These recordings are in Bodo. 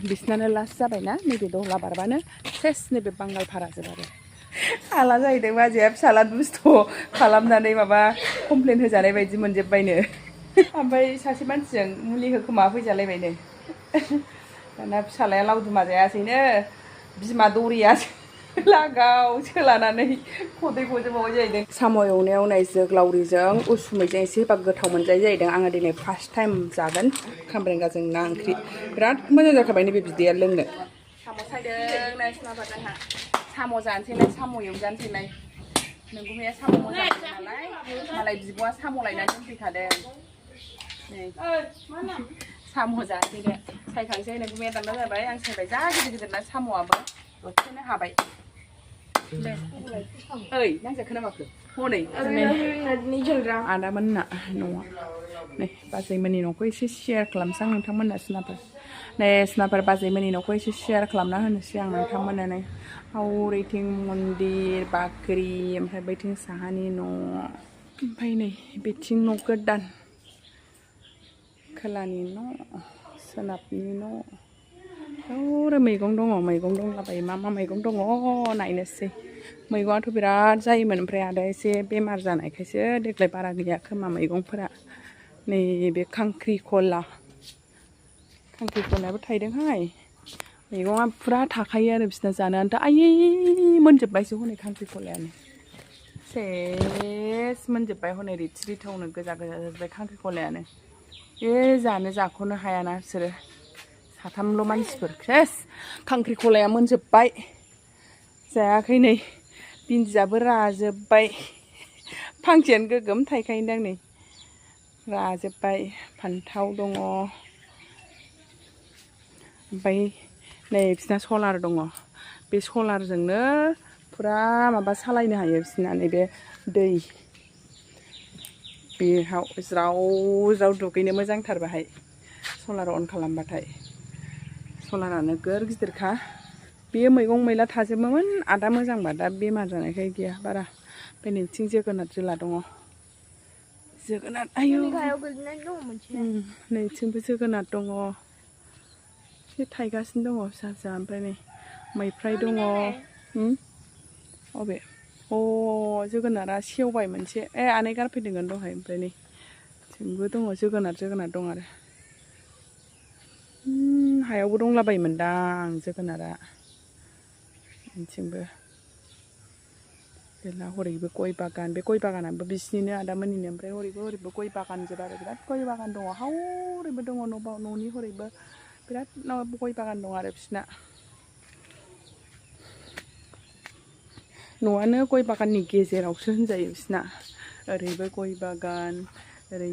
बिसनानो लास्ट जाबायना नैबे दहला बारबानो सेस नैबे बांगालफारा जोबारो हाला जाहैदों बाजैया फिसाला दुस्थ' खालामनानै माबा कमप्लेन होजानाय बायदि मोनजोब्बायनो ओमफ्राय सासे मानसिजों मुलि होखोमा फैजालायबायनो दाना फिसालाया लावदुमा जायासैनो बिमा दरियासो लागाव सोलानानै खदै गजोबावबाय जाहैदों साम' एवनायाव नै जोगलावरिजों उसुमैजों एसे होबा गोथाव मोनजायो जाहैदों आङो दिनै फार्स्ट टाइम जागोन खामब्रेंगाजों ना ओंख्रि बिराद मोजां जाखाबाय नैबे बिदैया लोंनो साम' सायदों नै सिमाफोर जोंहा साम' जानोसैलाय साम' एवजानोसैलाय नोंगुमैया साम' मोजां नालाय मालाय बिब'आ साम' लायनानै दोनफैखादों नै साम' जानोसै दे सायखांसै नोंगुमैया दानना जाबाय आं सायबाय जा गिदिर गिदिर ना साम'आबो दसेनो हाबाय ओइ नांजाखो ना माखो हनै आदामोनना न'आ नै बाजैमोननि न'खौ एसे शेयार खालामसै आं नोंथांमोननो सिनाफोर नै सिनाफोर बाजैमोननि न'खौ एसे शेयार खालामना होनोसै आं नोंथांमोननो नै हौरैथिं मन्दिर बाख्रि ओमफ्राय बैथिं साहानि न' ओमफ्राय नै बेथिं न' गोदान खोलानि न' सोनाबनि न' हौरै मैगं दङ मैगं दंलाबायो मा मा मैगं दङ नायनोसै मैगङाथ' बिराद जायोमोन ओमफ्राय आदा एसे बेमार जानायखायसो देग्लाय बारा गैया खोमा मैगंफोरा नैबे खांख्रिखलायाबो थायदोंहाय मैगङा फुरा थाखायो आरो बिसिना जानो आन्था आयै मोनजोब्बायसो हनै खांख्रिखलायानो सेस मोनजोब्बाय हनै रिथि रिथावनो गोजा गोजा जाजोब्बाय खांख्रिखलायानो जानो जाख'नो हायाना बिसोरो साथामल' मानसिफोर सेस खांख्रिखलाया मोनजोब्बाय जायाखै नै भिन्दियाबो राजोब्बाय फांसेयानो गोगोम थायखायोदां नै राजोब्बाय फान्थाव दङ ओमफ्राय नै बिसिना सलार दङ बे सलारजोंनो फुरा माबा सालायनो हायो बिसिना नैबे दै बेहाव ज्राव ज्राव दुगैनो मोजांथार बाहाय सलार अन खालामबाथाय सलारा नोगोर गिदिरखा बेयो मैगं मैला थाजोबोमोन आदा मोजांबा दा बेमार जानायखाय गैया बारा ओमफ्राय नैथिं जोगोनार जोला दङ जोगोनार आयौ नैथिंबो जोगोनार दङ एसे थायगासिनो दङ फिसा फिसा ओमफ्राय नै मैफ्राय दङ अबे जोगोनारा सेवबाय मोनसे आनै गारफैदोंमोन दहाय ओमफ्राय नै जोंबो दङ जोगोनार दं आरो हायावबो दंलाबायोमोनदां जोगोनारा बिथिंबो गैला हरैबो गय बागान बे गय बागानाबो बिसिनिनो आदामोननिनो ओमफ्राय हरैबो गय बागान जोब आरो बिराद गय बागान दङ हरैबो दङ न'नि हरैबो बिराद गय बागान दं आरो बिसिना न'आनो गय बागाननि गेजेरावसो होनजायो बिसिना ओरैबो गय बागान ओरै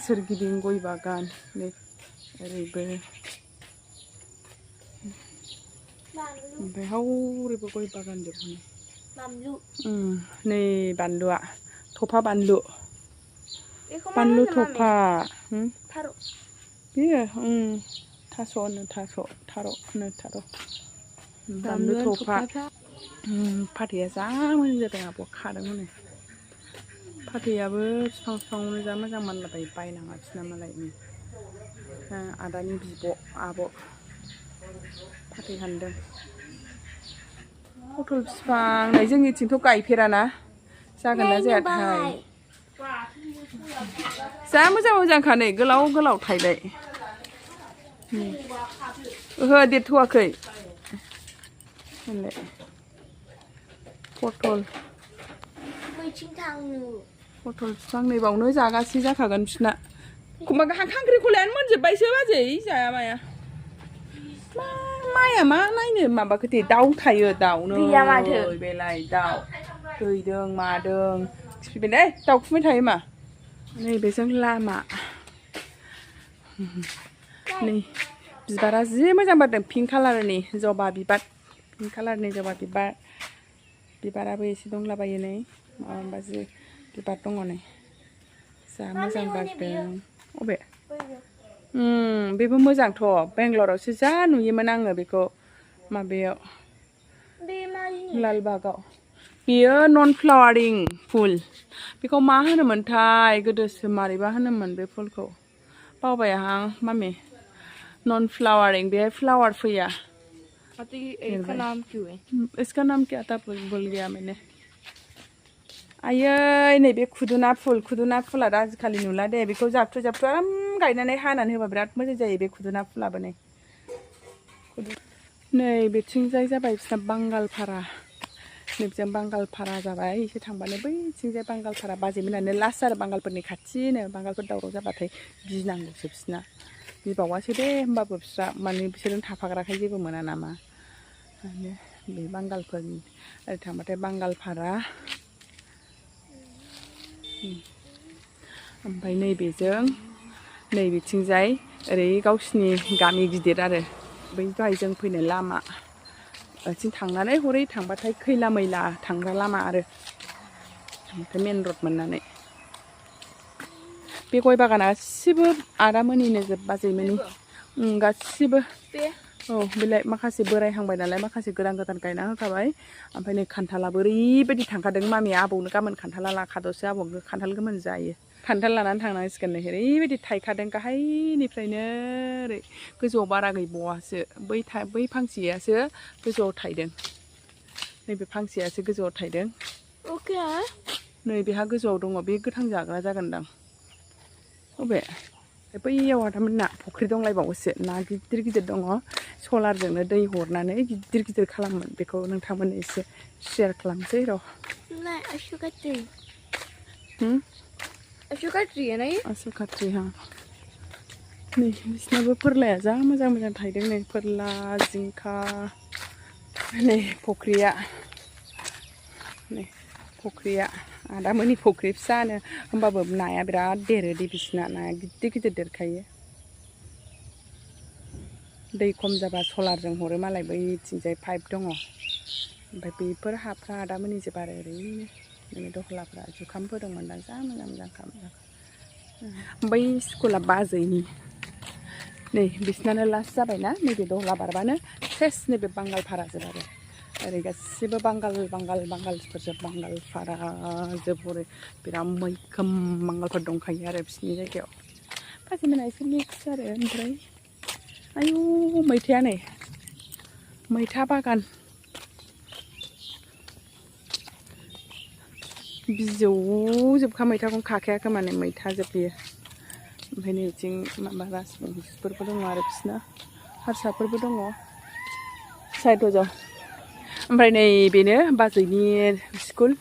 सोरगिदिं गय बागान नै ओरैबो ओमफ्राय हरैबो गय बागान जोबहाय नै बानलुआ थफा बानलु थफा बेयो थास' बानलु थफा फाथैया जा मोजां जादों आब' खादों हनै फाथैयाबो बिफाङावनो जा मोजां मानलाबायो बायनाङा बिसिना मालाय आदानि बिब' आब' फाथै हानदों पटल बिफां नै जोंनिथिंथ' गायफेराना जागोन ना जायाथाय जा मोजांखा नै गोलाव गोलाव थायबाय ओहो देरथ'वाखै पटल बिफां नैबावनो जागासे जाखागोन बिसिना खांख्रिखलायानो मोनजोब्बायसो बाजै जाया माया माइया मा नायनो माबाखो दे दाउ थायो दाउनो बेलाय दाउ दैदों मादों खिफैबाय दे दाउ खुमै थायो मा नैबेजों लामा नै बिबारा जि मोजां बारदों पिंक कालारनि जबा बिबार पिंक कालारनि जबा बिबाराबो एसे दंलाबायो नै माबा जि बिबार दङ नै जा मोजां बारदों अबे बेबो मोजांथ' बेंगलरावसो जा नुयोमोन आङो बेखौ माबायाव लालबागाव बेयो नन फ्लावारिं फुल बेखौ मा होनोमोनथाय गोदोसो मारैबा होनोमोन बे फुलखौ बावबाय आं मामि नॉन फ्लावरिंग बेहाय फ्लावर फैया इसका नाम क्यों है? इसका नाम क्या था भूल गया मैंने आयै नैबे खुदुना फुला दा आजिखालि नुला दे बेखौ जाबथु आराम गायनानै हानानै होबा बिराद मोजां जायो बे खुदुना फुलाबो नै बेथिंजाय जाबाय बिसना बांगालपारा नैबेजों बांगालपारा जाबाय एसे थांबानो बैथिंजाय बांगालपारा बाजैमोनानो लास्ट आरो बांगालफोरनि खाथिनो बांगालफोर दावराव जाबाथाय गिनांगौसो बिसना गिबावासो दे होमबाबो बिस्रा माने बिसोरजों थाफाग्राखाय जेबो मोना नामा बे बांगालफोरनि ओरै थांबाथाय बांगालपारा ओमफ्राय नैबेथिंजाय ओरै गावसिनि गामि गिदिर आरो बै दहाय जों फैनो लामा ओथिं थांनानै हरै थांबाथाय खैला मैला थांग्रा लामा आरो ओमफ्राय मेन रड मोननानै बे गय बागाना गासिबो आदामोननिनो जोब बाजैमोननि गासिबो औ बेलाय माखासे बोरायहांबाय नालाय माखासे गोदान गायना होखाबाय ओमफ्राय नै खान्थालाबो ओरैबायदि थांखादों मामिया आबौनो गाबोन खान्थाला लाखादोसो आबौनो खान्थाल गोमोन जायो खान्थाल लानानै थांनांसिगोन नै ओरैबायदि थायखादों गाहायनिफ्रायनो ओरै गोजौआव बारा गैबावासो बै फांसेयासो गोजौआव थायदों नैबे फांसेयासो गोजौआव थायदों नै बेहा गोजौआव दङ बे गोथां जाग्रा जागोनदां अबे बैयाव आदामोनना फुख्रि दंलायबावोसो ना गिदिर गिदिर दङ सलारजोंनो दै हरनानै गिदिर गिदिर खालामोन बेखौ नोंथांमोननो एसे शेयार खालामसै र' अशोका ट्री है ना ये? अशोका ट्री हाँ नै बिसनाबो फोरलाया जा मोजां मोजां थायदों नै फोरला जिंखा नै फख्रिया आदामोननि फख्रि फिसानो होमबाबो नाया बिराद देरो दे बिसिना नाया गिदिर गिदिर देरखायो दै खम जाबा सलारजों हरो मालाय बैथिंजाय पाइप दङ ओमफ्राय बेफोर हाफ्रा आदामोननि जोब आरो ओरैनो दहलाफ्रा जुखाम फोदोंमोनदां जा मोजां खालामदों बै स्कुला बाजैनि नै बिसिनानो लास्ट जाबायना नैबे दहला बारबानो सेस नैबे बांगालपारा जोब आरो ओरै गासिबो बांगालफोरजोब बांगालपारा जोब हरै बिराद मैखोम बांगालफोर दंखायो आरो बिसिनि जायगायाव बाजैमोना एसे मिक्स आरो ओमफ्राय आयु मैथाया नै मैथा बागान बिजौ जोबखा मैथाखौनो खाखाया खोमा नै मैथा जोब बियो ओमफ्राय नैथिं माबा राजबंसिफोरबो दङ आरो बिसिना हारसाफोरबो दङ साइदआव ओमफ्राय नै बेनो बाजैनि स्कुल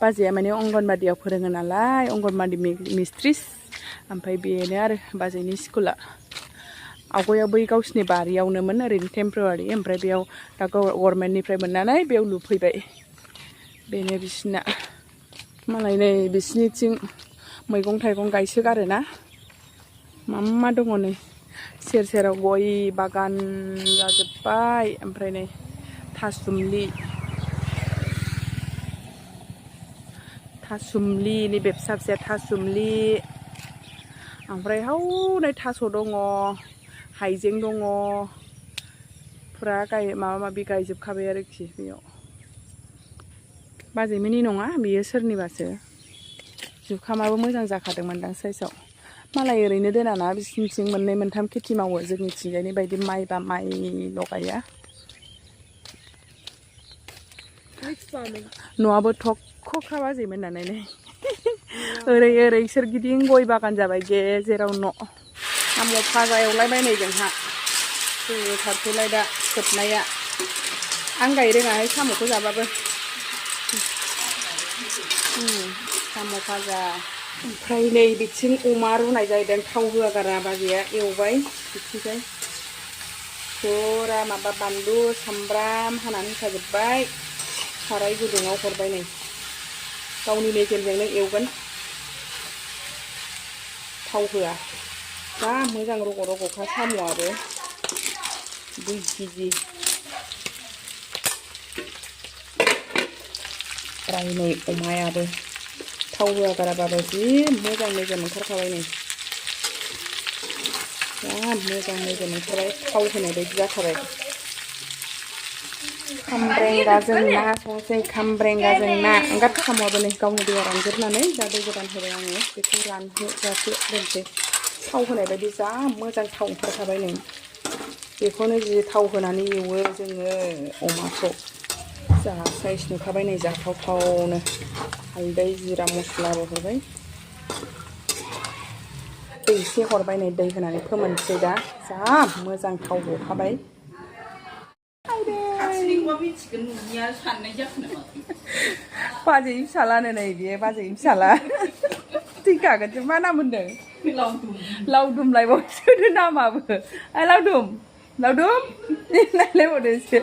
बाजैया माने अंगनबादियाव फोरोङो नालाय अंगनबादि मिस्ट्रिस ओमफ्राय बेनो आरो बाजैनि स्कुला आवगायाव बै गावसिनि बारियावनोमोन ओरैनो टेम्परारि ओमफ्राय बेयाव दा गभर्नमेन्टनिफ्राय मोननानै बेयाव लुफैबाय बेनो बिसिना मालाय नै बिसिनिथिं मैगं थाइगं गायसोगारोना मा दङ नै सेर सेराव गय बागान जाजोब्बाय ओमफ्राय नै थासुमलि नैबे फिसा फिसा थासुमलि ओमफ्राय हौनै थास' दङ हाइजें दङ फुरा माबा माबि गायजोबखाबाय आरोखि बेयाव बाजैमोननि नङा बियो सोरनिबासो जुखामाबो मोजां जाखादोंमोनदां साइसआव मालाय ओरैनो दोनाना बिसिनिथिं मोननै मोनथाम खेथि मावो जोंनिथिंजायनि बायदि माइबा माइल' गाया न'आबो थखखा बाजैमोनानो नै ओरै सोरगिदिं गय बागान जाबाय गेजेराव न' साम' फाजा एवलायबायनाय जोंहा गोथारखौलाय दा खोबनाया आं गाय रोङाहाय साम'खौ जाबाबो साम' फाजा ओमफ्राय नै बिथिं अमा रुनाय जाहैदों थाव होआगारा बाजैया एवबाय बिथिंजाय फुरा माबा बानलु सामब्राम हानानै होखाजोब्बाय साराय गुदुङाव हरबाय नै गावनि मेजेमजोंनो एवगोन थाव होआ जा मोजां रग' रग'खा साम'आबो 2 केजि ओमफ्राय नै अमायाबो थाव होआगाराबाबो जि मोजां मेजेम ओंखारखाबाय नै जा मोजां मेजेम ओंखारबाय थाव होनाय बायदि जाखाबाय खामब्रेंगाजों ना संसै खामब्रेंगाजों ना ओंखार साम'आबो नै गावनि दैया रानजोबनानै दा दै गोदान होबाय आङो बेखौ रानहोजासे दोनसै थाव होनाय बायदि जा मोजां थाव ओंखारखाबाय नै बेखौनो जि थाव होनानै एवो जोङो अमाखौ जा साइज नुखाबाय नै जाथावथावनो हालदै जिरा मस्लाबो हरबाय दै एसे हरबाय नै दै होनानै फोमोनसै दा जा मोजां थाव गखाबाय बाजैनि फिसालानो नै बेयो बाजैनि फिसाला थैखागोनसो मा नाम होनदों लावदुमलायबावसो नामाबो लावदुम लावदुम नायलायबावदोंसो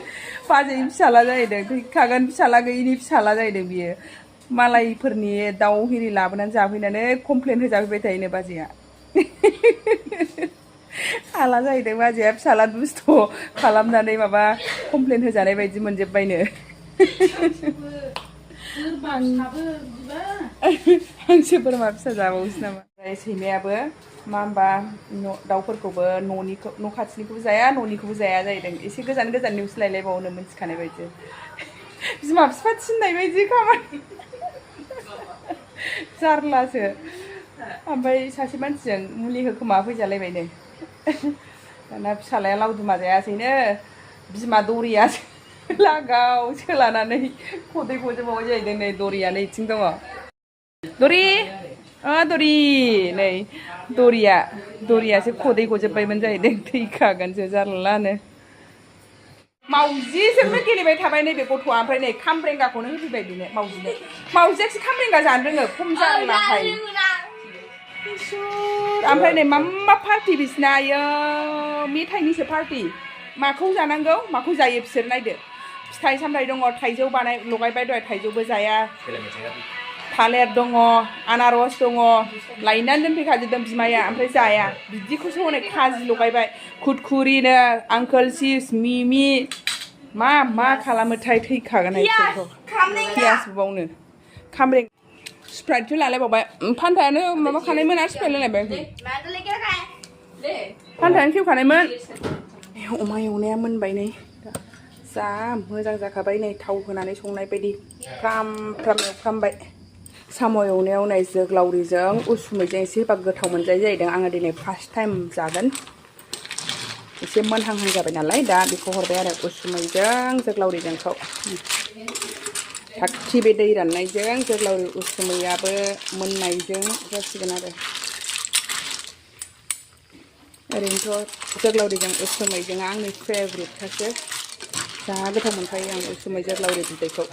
बाजैनि फिसाला जाहैदों थैखागोन फिसाला गैयिनि फिसाला जाहैदों बियो मालायफोरनि दाउ हिरि लाबोनानै जाफैनानै कमप्लेन होजाफैबाय थायोनो बाजैया हाला जाहैदों बाजैया फिसाला दुस्थ' खालामनानै माबा कमप्लेन होजानाय बायदि मोनजोब्बायनो हांसो बोरमा फिसा जाबावोसो नामा सैमायाबो मा होनबा दाउफोरखौबो न' खाथिनिखौबो जाया न'निखौबो जाया जाहैदों एसे गोजान गोजाननियावसो लायलायबावनो मिथिखानाय बायदि बिमा बिफा थिननाय बायदि खामानि जारलासो ओमफ्राय सासे मानसिजों मुलि होखोमा फैजालायबायनो दाना फिसालाया लावदुमा जायासैनो बिमा दरियासो लागाव सोलानानै खदै गजोबावबाय जाहैदों नै दरिया नै इथिं दङ दरि दरि नै दरियासो खदै गजोबबायमोन जाहैदों थैखागोनसो जारलानो मावजिजोंनो गेलेबाय थाबाय नैबे गथ'आ ओमफ्राय नै खामब्रेंगाखौनो होफैबाय बेनो मावजियासो खामब्रेंगा जानो रोङो खम जारलाहाय ओमफ्राय नै मा पार्टि बिसिना आयो मेथाइनिसो पार्टि माखौ जानांगौ माखौ जायो बिसोर नायदो फिथाइ सामथाइ दङ थाइजौ लगायबाय दहाय थाइजौबो जाया थालिर दङ आनारस दङ लायनानै दोनफैखाजोबदों बिमाया ओमफ्राय जाया बिदिखौसो हनै खाजि लगायबाय खुरखुरिनो आंकोल चिप्स मिमि मा खालामोथाय थैखागोन बिसोरखौ पियासबो बावनो खामब्रें स्प्राइटसो लालायबावबाय फान्थायानो माबाखानायमोन आरो स्प्राइट लायलायबाय फान्थायानो खेवखानायमोन अमा एवनाया मोनबाय नै जा मोजां जाखाबाय नै थाव होनानै संनाय बायदि फ्राम एवफ्रामबाय साम' एवनायाव नै जोगोलावरिजों उसुमैजों एसे होबा गोथाव मोनजायो जाहैदों आङो दिनै फार्स्ट टाइम जागोन एसे मोनहांहां जाबाय नालाय दा बेखौ हरबाय आरो उसुमैजों जोगोलावरिजोंखौ थागथि बे दै राननायजों जोगोलावरि उसुमैयाबो मोननायजों जासिगोन आरो ओरैनोथ' जोगोलावरिजों उसुमैजों आंनि फेभरेटखासो जा गोथाव मोनखायो आं उसुमै जोगोलावरि बिदैखौ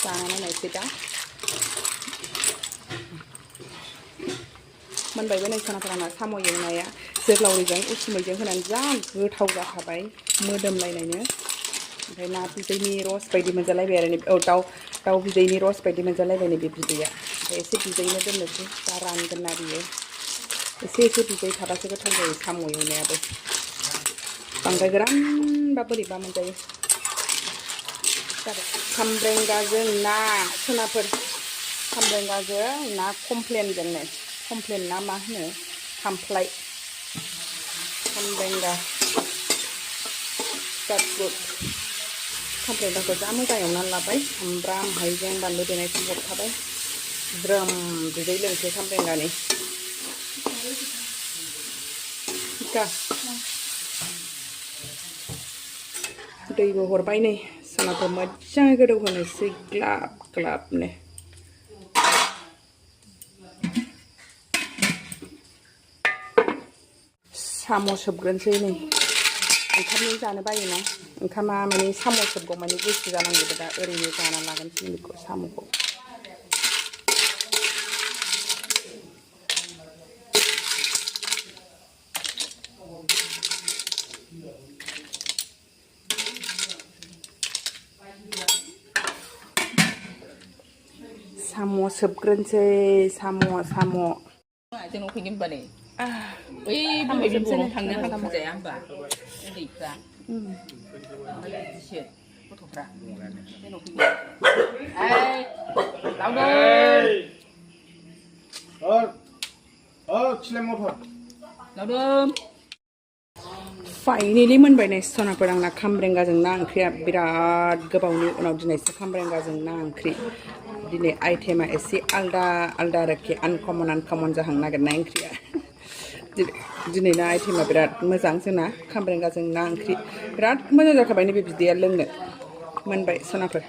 जानानै नायसै दा मोनबायबो नै सनाफोराना साम' एवनाया जोगोलावरिजों उसुमैजों होनानै जा गोथाव जाखाबाय मोदोमलायनायनो ओमफ्राय ना बिदैनि रस बायदि मोनजालायबाय आरो दाउ बिदैनि रस बायदि मोनजालायबाय नै बे बिदैया ओमफ्राय एसे बिदैनो दोननोसै दा रानगोन ना बियो एसे बिदै थाबासो गोथाव जायो साम' एवनायाबो बांद्राय गोरानबा बोरैबा मोनजायो खामब्रेंगाजों ना सोनाफोर खामब्रेंगाजों ना कमप्लेनजोंनो कमप्लेन ना मा होनो खामफ्लाय खामब्रेंगा गुड खामब्रेंगाखौ जा मोजां एवनानै लाबाय सामब्राम हाइजें बानलु देनायखौ हरखाबाय द्रोम बिदै लोंसै खामब्रेंगानि दैबो हरबाय नै सनाखौ मोजाङै गोदौ होनोसै ग्लाब ग्लाबनो साम' सोबग्रोनोसै नै ओंखामजों जानो बायोना ओंखामा माने साम' सोबगौ माने गुसु जानांगौ दा ओरैनो जाना लागोनसै बेखौ साम'खौ साम' सोबग्रोनोसै साम' जोंनाव फैनो होनबा नै बै बिमायजों थांनो हाखुजाया होनबा उन्दैफ्रा बिदिसो गथ'फ्रा जोंनाव फैनो लावदुम फाइनेलि मोनबाय नै सनाफोर आंना खामब्रेंगाजों ना ओंख्रिया बिराद गोबावनि उनाव दिनैसो खामब्रेंगाजों ना ओंख्रि दिनै आइटेमा एसे आलदा आरोखि आनकमन जाहांनो नागिरनाय ओंख्रिया दिनैना आइटेमा बिराद मोजां जोंना खामब्रेंगाजों ना ओंख्रि बिराद मोजां जाखाबाय नैबे बिदैया लोंनो मोनबाय सनाफोर